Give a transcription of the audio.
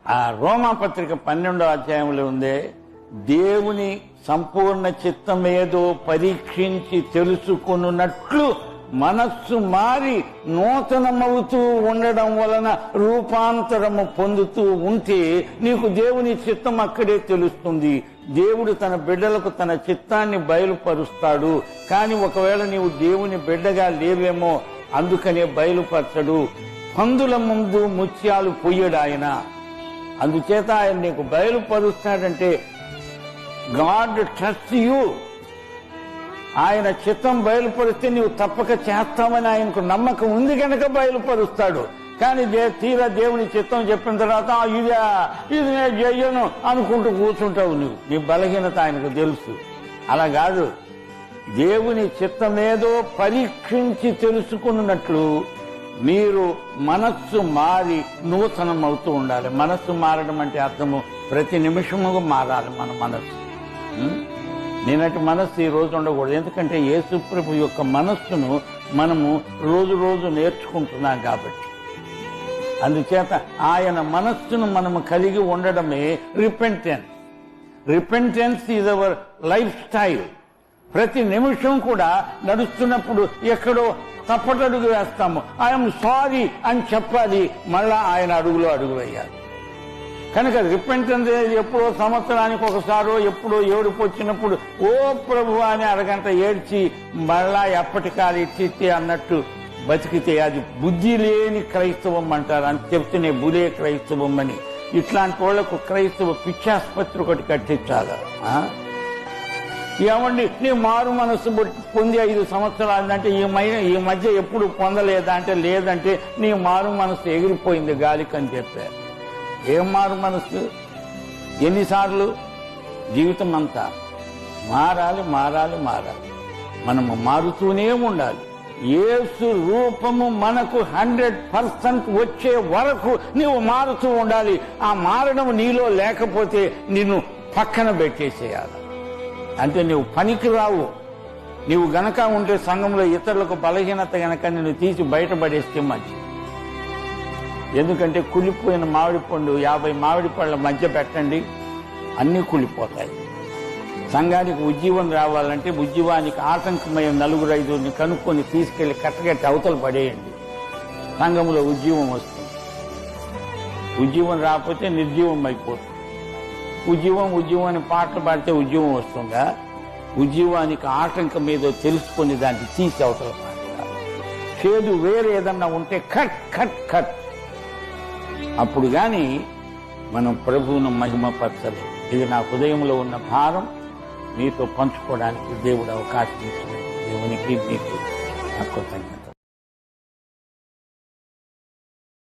ఆ రోమాపత్రిక 12వ అధ్యాయంలో ఉందే, దేవుని సంపూర్ణ చిత్తమేదో పరీక్షించి తెలుసుకున్నట్లు మనస్సు మారి నూతనమవుతూ ఉండడం వలన రూపాంతరము పొందుతూ ఉంటే నీకు దేవుని చిత్తం అక్కడే తెలుస్తుంది. దేవుడు తన బిడ్డలకు తన చిత్తాన్ని బయలుపరుస్తాడు. కానీ ఒకవేళ నీవు దేవుని బిడ్డగా లేవేమో, అందుకనే బయలుపరచడు. పందుల ముందు ముత్యాలు పొయ్యడు ఆయన. అందుచేత ఆయన నీకు బయలుపరుస్తాడంటే గాడ్ ట్రస్ట్ యూ. ఆయన చిత్తం బయలుపరిస్తే నీవు తప్పక చేస్తామని ఆయనకు నమ్మకం ఉంది కనుక బయలుపరుస్తాడు. కానీ తీరా దేవుని చిత్తం చెప్పిన తర్వాత ఇది నేను చెయ్యను అనుకుంటూ కూర్చుంటావు. నువ్వు నీ బలహీనత ఆయనకు తెలుసు. అలా కాదు, దేవుని చిత్తమేదో పరీక్షించి తెలుసుకున్నట్లు మీరు మనస్సు మారి నూతనం అవుతూ ఉండాలి. మనస్సు మారడం అంటే అర్థము ప్రతి నిమిషము మారాలి మన మనస్సు. నేనటి మనస్సు ఈ రోజు ఉండకూడదు. ఎందుకంటే యేసుప్రభు యొక్క మనస్సును మనము రోజు రోజు నేర్చుకుంటున్నాం కాబట్టి. అందుచేత ఆయన మనస్సును మనము కలిగి ఉండడమే repentance. Repentance is our life style. ప్రతి నిమిషం కూడా నడుస్తున్నప్పుడు ఎక్కడో తప్పటడుగు వేస్తాము. ఐఎమ్ సారీ అని చెప్పాలి, మళ్ళా ఆయన అడుగులో అడుగు వేయాలి. కనుక రిపెంటెన్స్ ఎప్పుడో సంవత్సరానికి ఒకసారో ఎప్పుడో ఏడుపు వచ్చినప్పుడు ఓ ప్రభు అని అరగంట ఏడ్చి మళ్ళా ఎప్పటికాలు ఇచ్చితే అన్నట్టు బతికితే అది బుద్ధి లేని క్రైస్తవం అంటారు. అని చెప్తేనే బులే క్రైస్తవం అని. ఇట్లాంటి వాళ్లకు క్రైస్తవ పిచ్చాసుపత్రి ఒకటి కట్టించాలి. ఏమండి నీ మారు మనస్సు పొంది 5 సంవత్సరాలంటే ఈ మధ్య ఎప్పుడు పొందలేదా అంటే లేదంటే నీ మారు మనస్సు ఎగిరిపోయింది గాలికి అని చెప్పారు. ఏం మారు మనస్సు? ఎన్నిసార్లు? జీవితం అంతా మారాలి మారాలి మారాలి. మనము మారుతూనే ఉండాలి. యేసు రూపము మనకు 100% వచ్చే వరకు నీవు మారుతూ ఉండాలి. ఆ మారడం నీలో లేకపోతే నిన్ను పక్కన పెట్టేసేయాలి. అంటే నువ్వు పనికి రావు. నీవు గనక ఉంటే సంఘంలో ఇతరులకు బలహీనత గనక నిన్ను తీసి బయటపడేస్తే మంచిది. ఎందుకంటే కులిపోయిన మామిడి పండు 50 మామిడి పళ్ళ మధ్య పెట్టండి, అన్నీ కులిపోతాయి. సంఘానికి ఉజ్జీవం రావాలంటే ఉజ్జీవానికి ఆటంకమైన 4-5 కనుక్కొని తీసుకెళ్లి కట్టగట్టి అవతల పడేయండి. సంఘంలో ఉజ్జీవం వస్తుంది. ఉజ్జీవం రాకపోతే నిర్జీవం అయిపోతుంది. ఉజ్జీవం అని పాటలు పాడితే ఉజ్జీవం వస్తుందా? ఉజ్జీవానికి ఆటంకం ఏదో తెలుసుకొని దాన్ని తీసి అవతల పాడాలి. చేదు వేరే ఏదన్నా ఉంటే కట్ కట్ కట్. అప్పుడు గాని మనం ప్రభువును మహిమపరచలేదు. ఇది నా హృదయంలో ఉన్న భారం మీతో పంచుకోవడానికి దేవుడు అవకాశం ఇచ్చాడు. దేవునికి మీకు నా కృతజ్ఞత.